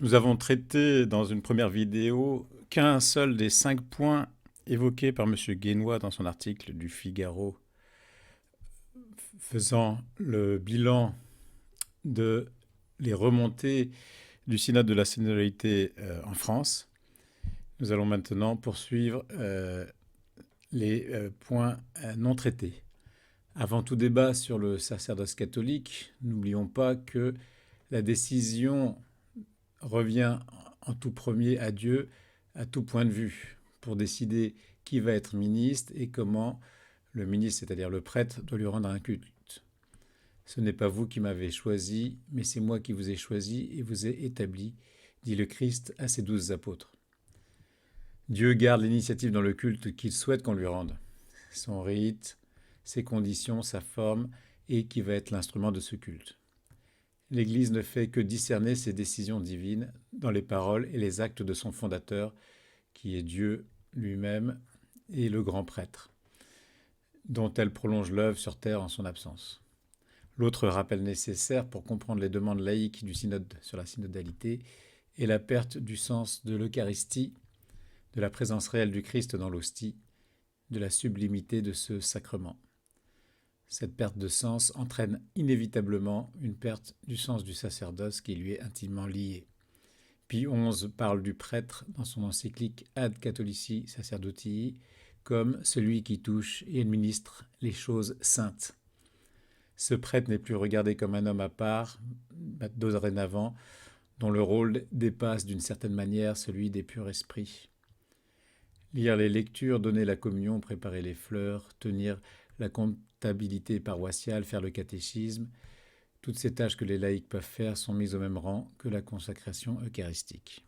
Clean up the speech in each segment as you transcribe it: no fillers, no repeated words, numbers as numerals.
Nous avons traité dans une première vidéo qu'un seul des 5 points évoqués par M. Guénois dans son article du Figaro faisant le bilan de les remontées du synode de la synodalité en France. Nous allons maintenant poursuivre les points non traités. Avant tout débat sur le sacerdoce catholique, n'oublions pas que la décision revient en tout premier à Dieu à tout point de vue pour décider qui va être ministre et comment le ministre, c'est-à-dire le prêtre, doit lui rendre un culte. Ce n'est pas vous qui m'avez choisi, mais c'est moi qui vous ai choisi et vous ai établi, dit le Christ à ses 12 apôtres. Dieu garde l'initiative dans le culte qu'il souhaite qu'on lui rende. Son rite, ses conditions, sa forme, et qui va être l'instrument de ce culte. L'Église ne fait que discerner ses décisions divines dans les paroles et les actes de son fondateur, qui est Dieu lui-même et le grand prêtre, dont elle prolonge l'œuvre sur terre en son absence. L'autre rappel nécessaire pour comprendre les demandes laïques du synode sur la synodalité est la perte du sens de l'Eucharistie, de la présence réelle du Christ dans l'hostie, de la sublimité de ce sacrement. Cette perte de sens entraîne inévitablement une perte du sens du sacerdoce qui lui est intimement lié. Pie XI parle du prêtre dans son encyclique Ad Catholici Sacerdotii comme celui qui touche et administre les choses saintes. Ce prêtre n'est plus regardé comme un homme à part, dorénavant, dont le rôle dépasse d'une certaine manière celui des purs esprits. Lire les lectures, donner la communion, préparer les fleurs, tenir la comptabilité paroissiale, faire le catéchisme, toutes ces tâches que les laïcs peuvent faire sont mises au même rang que la consacration eucharistique.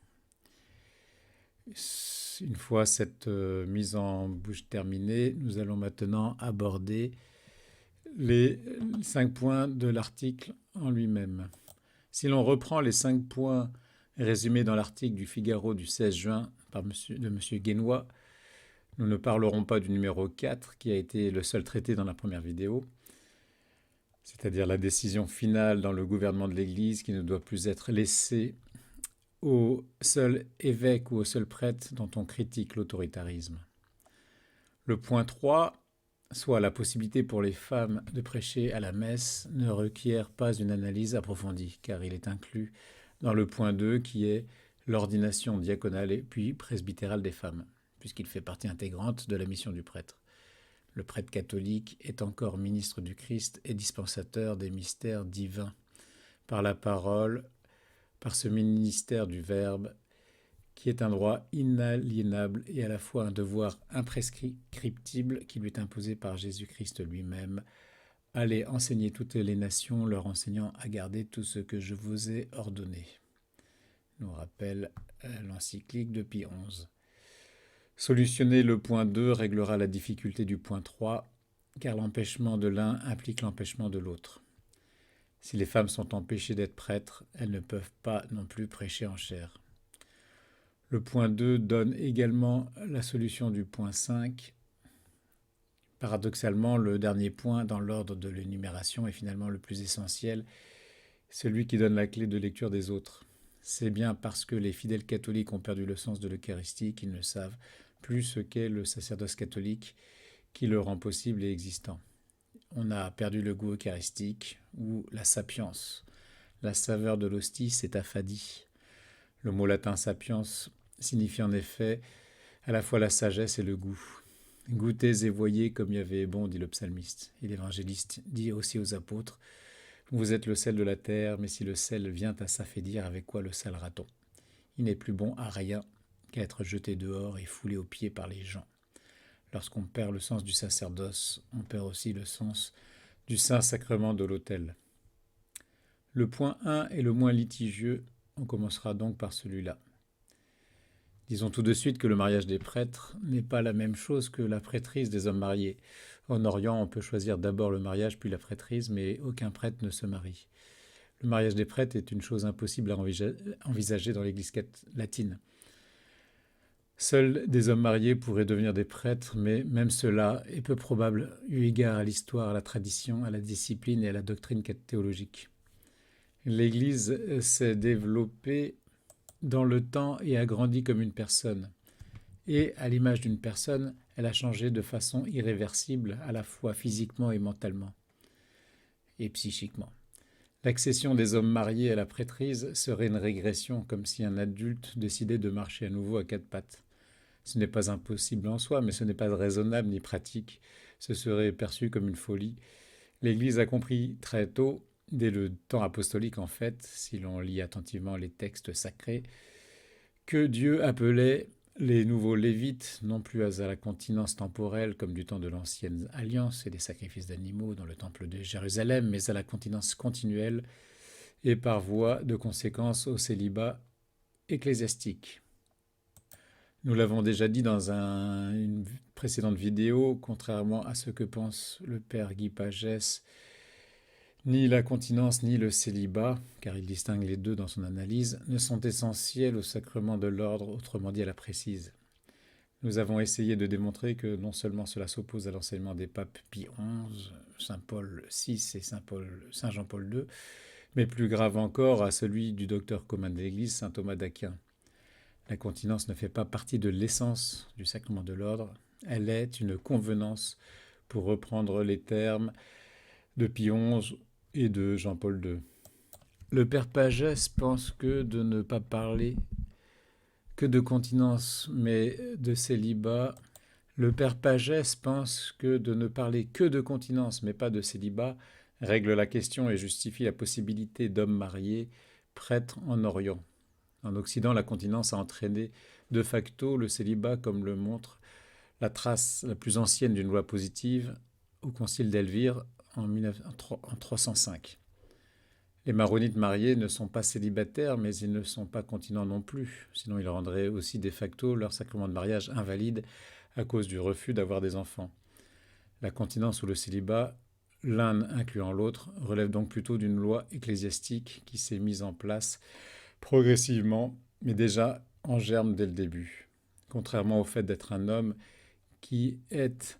Une fois cette mise en bouche terminée, nous allons maintenant aborder les 5 points de l'article en lui-même. Si l'on reprend les 5 points résumés dans l'article du Figaro du 16 juin de M. Guénois, nous ne parlerons pas du numéro 4 qui a été le seul traité dans la première vidéo, c'est-à-dire la décision finale dans le gouvernement de l'Église qui ne doit plus être laissée au seul évêque ou au seul prêtre dont on critique l'autoritarisme. Le point 3, soit la possibilité pour les femmes de prêcher à la messe, ne requiert pas une analyse approfondie, car il est inclus dans le point 2 qui est l'ordination diaconale et puis presbytérale des femmes, puisqu'il fait partie intégrante de la mission du prêtre. Le prêtre catholique est encore ministre du Christ et dispensateur des mystères divins, par la parole, par ce ministère du Verbe, qui est un droit inaliénable et à la fois un devoir imprescriptible qui lui est imposé par Jésus-Christ lui-même. Allez enseigner toutes les nations, leur enseignant à garder tout ce que je vous ai ordonné. Nous rappelle l'encyclique de Pie XI. Solutionner le point 2 réglera la difficulté du point 3, car l'empêchement de l'un implique l'empêchement de l'autre. Si les femmes sont empêchées d'être prêtres, elles ne peuvent pas non plus prêcher en chair. Le point 2 donne également la solution du point 5. Paradoxalement, le dernier point dans l'ordre de l'énumération est finalement le plus essentiel, celui qui donne la clé de lecture des autres. C'est bien parce que les fidèles catholiques ont perdu le sens de l'Eucharistie qu'ils ne savent plus ce qu'est le sacerdoce catholique qui le rend possible et existant. On a perdu le goût eucharistique ou la sapience. La saveur de l'hostie s'est affadie. Le mot latin sapiens signifie en effet à la fois la sagesse et le goût. Goûtez et voyez comme il y avait bon, dit le psalmiste. Et l'évangéliste dit aussi aux apôtres, vous êtes le sel de la terre, mais si le sel vient à s'affaiblir, avec quoi le salera-t-on? Il n'est plus bon à rien qu'à être jeté dehors et foulé aux pieds par les gens. Lorsqu'on perd le sens du sacerdoce, on perd aussi le sens du saint sacrement de l'autel. Le point 1 est le moins litigieux, on commencera donc par celui-là. Disons tout de suite que le mariage des prêtres n'est pas la même chose que la prêtrise des hommes mariés. En Orient, on peut choisir d'abord le mariage puis la prêtrise, mais aucun prêtre ne se marie. Le mariage des prêtres est une chose impossible à envisager dans l'Église latine. Seuls des hommes mariés pourraient devenir des prêtres, mais même cela est peu probable eu égard à l'histoire, à la tradition, à la discipline et à la doctrine théologique. L'Église s'est développée dans le temps et a grandi comme une personne. Et, à l'image d'une personne, elle a changé de façon irréversible, à la fois physiquement et mentalement, et psychiquement. L'accession des hommes mariés à la prêtrise serait une régression, comme si un adulte décidait de marcher à nouveau à quatre pattes. Ce n'est pas impossible en soi, mais ce n'est pas raisonnable ni pratique. Ce serait perçu comme une folie. L'Église a compris très tôt, dès le temps apostolique en fait, si l'on lit attentivement les textes sacrés, que Dieu appelait les nouveaux Lévites non plus à la continence temporelle comme du temps de l'ancienne alliance et des sacrifices d'animaux dans le temple de Jérusalem, mais à la continence continuelle et par voie de conséquence au célibat ecclésiastique. Nous l'avons déjà dit dans une précédente vidéo, contrairement à ce que pense le père Guy Pagès, ni la continence ni le célibat, car il distingue les deux dans son analyse, ne sont essentiels au sacrement de l'ordre, autrement dit à la précise. Nous avons essayé de démontrer que non seulement cela s'oppose à l'enseignement des papes Pie XI, Saint Paul VI et Saint Jean-Paul II, mais plus grave encore à celui du docteur commun de l'Église, Saint Thomas d'Aquin. La continence ne fait pas partie de l'essence du sacrement de l'ordre, elle est une convenance, pour reprendre les termes de Pie XI et de Jean-Paul II. Le père Pagès pense que de ne pas parler que de continence, mais de célibat. Le père Pagès pense que de ne parler que de continence, mais pas de célibat, règle la question et justifie la possibilité d'hommes mariés, prêtres en Orient. En Occident, la continence a entraîné de facto le célibat, comme le montre la trace la plus ancienne d'une loi positive au concile d'Elvire en 305. Les maronites mariés ne sont pas célibataires, mais ils ne sont pas continents non plus, sinon ils rendraient aussi de facto leur sacrement de mariage invalide à cause du refus d'avoir des enfants. La continence ou le célibat, l'un incluant l'autre, relève donc plutôt d'une loi ecclésiastique qui s'est mise en place progressivement, mais déjà en germe dès le début. Contrairement au fait d'être un homme qui est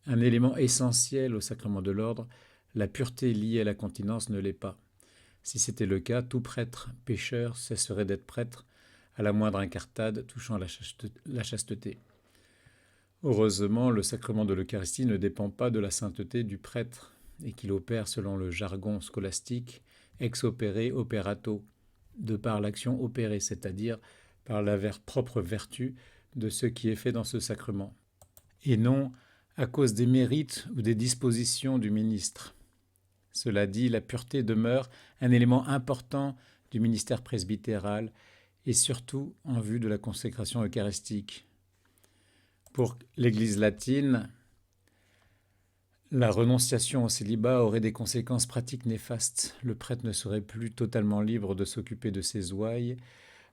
un élément essentiel au sacrement de l'ordre, la pureté liée à la continence ne l'est pas. Si c'était le cas, tout prêtre pécheur cesserait d'être prêtre à la moindre incartade touchant la chasteté. Heureusement, le sacrement de l'Eucharistie ne dépend pas de la sainteté du prêtre et qu'il opère selon le jargon scolastique ex opere operato, de par l'action opérée, c'est-à-dire par la propre vertu de ce qui est fait dans ce sacrement, et non à cause des mérites ou des dispositions du ministre. Cela dit, la pureté demeure un élément important du ministère presbytéral et surtout en vue de la consécration eucharistique. Pour l'Église latine, la renonciation au célibat aurait des conséquences pratiques néfastes. Le prêtre ne serait plus totalement libre de s'occuper de ses ouailles,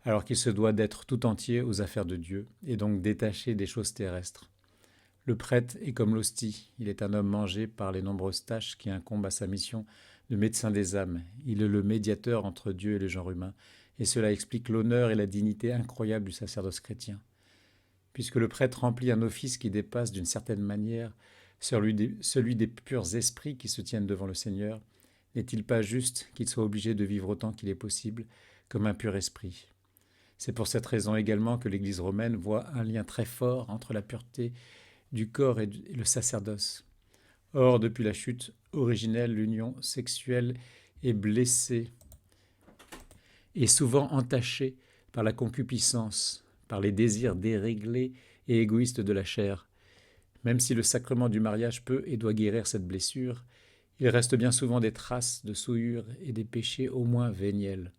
alors qu'il se doit d'être tout entier aux affaires de Dieu, et donc détaché des choses terrestres. Le prêtre est comme l'hostie, il est un homme mangé par les nombreuses tâches qui incombent à sa mission de médecin des âmes. Il est le médiateur entre Dieu et le genre humain, et cela explique l'honneur et la dignité incroyable du sacerdoce chrétien. Puisque le prêtre remplit un office qui dépasse d'une certaine manière celui des purs esprits qui se tiennent devant le Seigneur, n'est-il pas juste qu'il soit obligé de vivre autant qu'il est possible comme un pur esprit ? C'est pour cette raison également que l'Église romaine voit un lien très fort entre la pureté du corps et le sacerdoce. Or, depuis la chute originelle, l'union sexuelle est blessée et souvent entachée par la concupiscence, par les désirs déréglés et égoïstes de la chair. Même si le sacrement du mariage peut et doit guérir cette blessure, il reste bien souvent des traces de souillure et des péchés au moins véniels.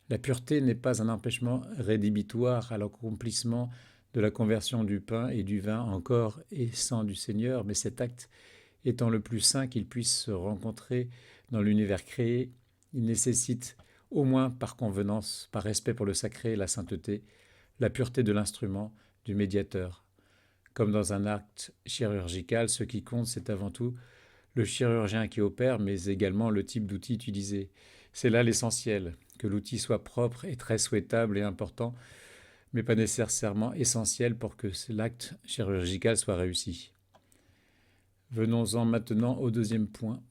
La pureté n'est pas un empêchement rédhibitoire à l'accomplissement de la conversion du pain et du vin en corps et sang du Seigneur, mais cet acte étant le plus saint qu'il puisse se rencontrer dans l'univers créé, il nécessite, au moins par convenance, par respect pour le sacré et la sainteté, la pureté de l'instrument, du médiateur. Comme dans un acte chirurgical, ce qui compte, c'est avant tout le chirurgien qui opère, mais également le type d'outil utilisé. C'est là l'essentiel, que l'outil soit propre est très souhaitable et important, mais pas nécessairement essentiel pour que l'acte chirurgical soit réussi. Venons-en maintenant au deuxième point.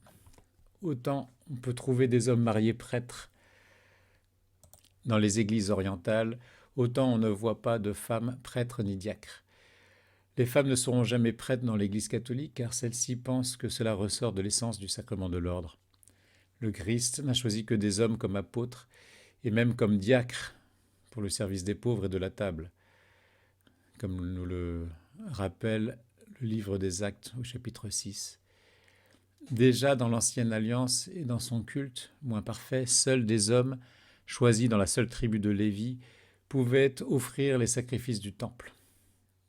Autant on peut trouver des hommes mariés prêtres Dans les églises orientales, autant on ne voit pas de femmes prêtres ni diacres. Les femmes ne seront jamais prêtres dans l'Église catholique car celle-ci pense que cela ressort de l'essence du sacrement de l'ordre. Le Christ n'a choisi que des hommes comme apôtres et même comme diacres pour le service des pauvres et de la table, comme nous le rappelle le livre des Actes au chapitre 6. Déjà dans l'Ancienne Alliance et dans son culte, moins parfait, seuls des hommes, choisis dans la seule tribu de Lévi, pouvaient offrir les sacrifices du temple.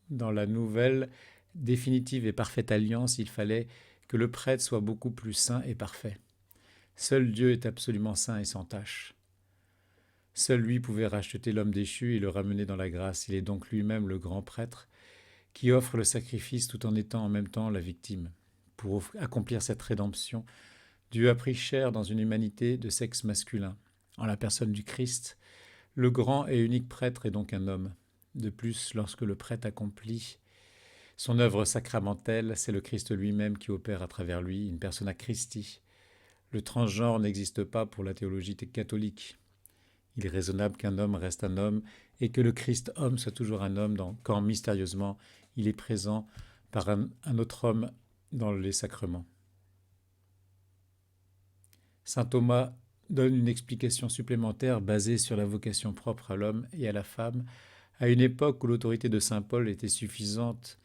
Dans la nouvelle, définitive et parfaite alliance, il fallait que le prêtre soit beaucoup plus saint et parfait. Seul Dieu est absolument saint et sans tache. Seul lui pouvait racheter l'homme déchu et le ramener dans la grâce. Il est donc lui-même le grand prêtre qui offre le sacrifice tout en étant en même temps la victime. Pour accomplir cette rédemption, Dieu a pris chair dans une humanité de sexe masculin. En la personne du Christ, le grand et unique prêtre est donc un homme. De plus, lorsque le prêtre accomplit son œuvre sacramentelle, c'est le Christ lui-même qui opère à travers lui, une persona Christi. Le transgenre n'existe pas pour la théologie catholique. Il est raisonnable qu'un homme reste un homme et que le Christ homme soit toujours un homme quand mystérieusement il est présent par un autre homme dans les sacrements. Saint Thomas donne une explication supplémentaire basée sur la vocation propre à l'homme et à la femme, à une époque où l'autorité de saint Paul était suffisante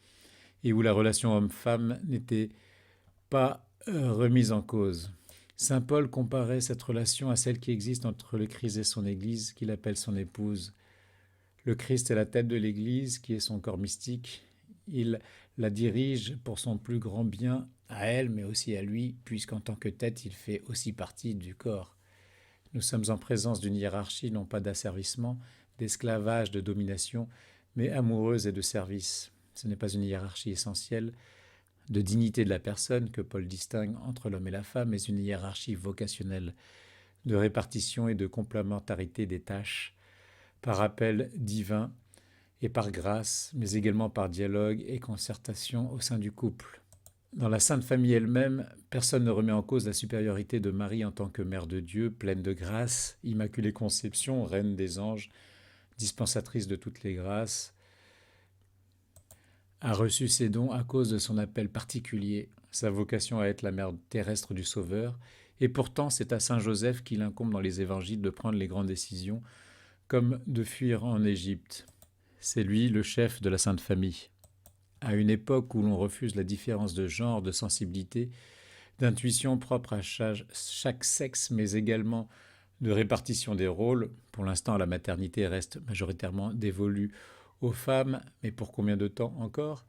et où la relation homme-femme n'était pas remise en cause. Saint Paul comparait cette relation à celle qui existe entre le Christ et son Église, qu'il appelle son épouse. Le Christ est la tête de l'Église, qui est son corps mystique. Il la dirige pour son plus grand bien à elle, mais aussi à lui, puisqu'en tant que tête, il fait aussi partie du corps. Nous sommes en présence d'une hiérarchie, non pas d'asservissement, d'esclavage, de domination, mais amoureuse et de service. Ce n'est pas une hiérarchie essentielle de dignité de la personne que Paul distingue entre l'homme et la femme, mais une hiérarchie vocationnelle de répartition et de complémentarité des tâches, par appel divin et par grâce, mais également par dialogue et concertation au sein du couple. Dans la Sainte Famille elle-même, personne ne remet en cause la supériorité de Marie en tant que Mère de Dieu, pleine de grâce, Immaculée Conception, Reine des anges, dispensatrice de toutes les grâces, a reçu ces dons à cause de son appel particulier, sa vocation à être la mère terrestre du Sauveur, et pourtant c'est à Saint Joseph qu'il incombe dans les évangiles de prendre les grandes décisions, comme de fuir en Égypte. C'est lui le chef de la Sainte Famille. À une époque où l'on refuse la différence de genre, de sensibilité, d'intuition propre à chaque sexe, mais également de répartition des rôles, pour l'instant la maternité reste majoritairement dévolue aux femmes, mais pour combien de temps encore?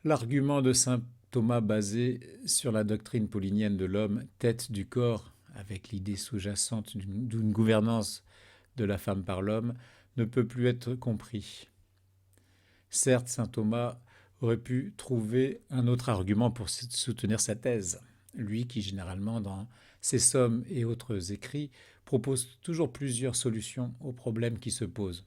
L'argument de saint Thomas basé sur la doctrine paulinienne de l'homme, tête du corps, avec l'idée sous-jacente d'une gouvernance de la femme par l'homme, ne peut plus être compris. Certes, saint Thomas aurait pu trouver un autre argument pour soutenir sa thèse, lui qui généralement dans ses sommes et autres écrits propose toujours plusieurs solutions aux problèmes qui se posent.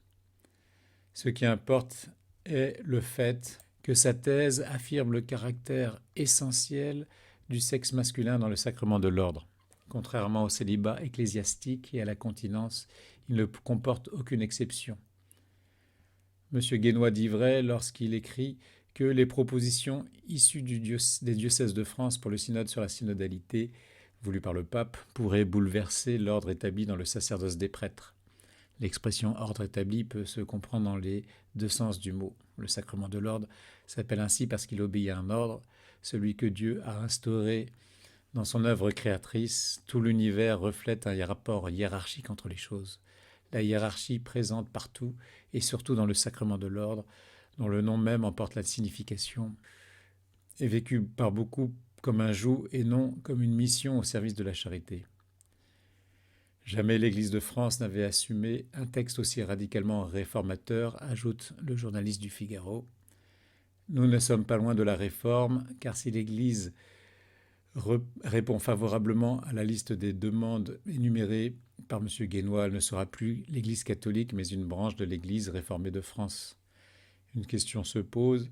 Ce qui importe est le fait que sa thèse affirme le caractère essentiel du sexe masculin dans le sacrement de l'ordre. Contrairement au célibat ecclésiastique et à la continence, il ne comporte aucune exception. M. Guénois d'Ivray, lorsqu'il écrit que les propositions issues des diocèses de France pour le synode sur la synodalité, voulu par le pape, pourraient bouleverser l'ordre établi dans le sacerdoce des prêtres. L'expression ordre établi peut se comprendre dans les deux sens du mot. Le sacrement de l'ordre s'appelle ainsi parce qu'il obéit à un ordre, celui que Dieu a instauré dans son œuvre créatrice. Tout l'univers reflète un rapport hiérarchique entre les choses. La hiérarchie présente partout et surtout dans le sacrement de l'ordre, dont le nom même emporte la signification, est vécu par beaucoup comme un joug et non comme une mission au service de la charité. Jamais l'Église de France n'avait assumé un texte aussi radicalement réformateur, ajoute le journaliste du Figaro. Nous ne sommes pas loin de la réforme, car si l'Église répond favorablement à la liste des demandes énumérées par M. Guénois, elle ne sera plus l'Église catholique, mais une branche de l'Église réformée de France. Une question se pose.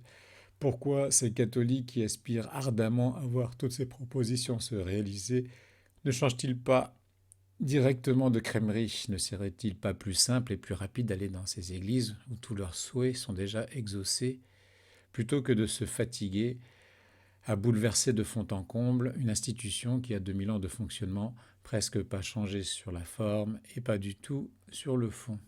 Pourquoi ces catholiques qui aspirent ardemment à voir toutes ces propositions se réaliser ne changent-ils pas directement de Crèmerie, ne serait-il pas plus simple et plus rapide d'aller dans ces églises où tous leurs souhaits sont déjà exaucés, plutôt que de se fatiguer à bouleverser de fond en comble une institution qui a 2000 ans de fonctionnement, presque pas changé sur la forme et pas du tout sur le fond.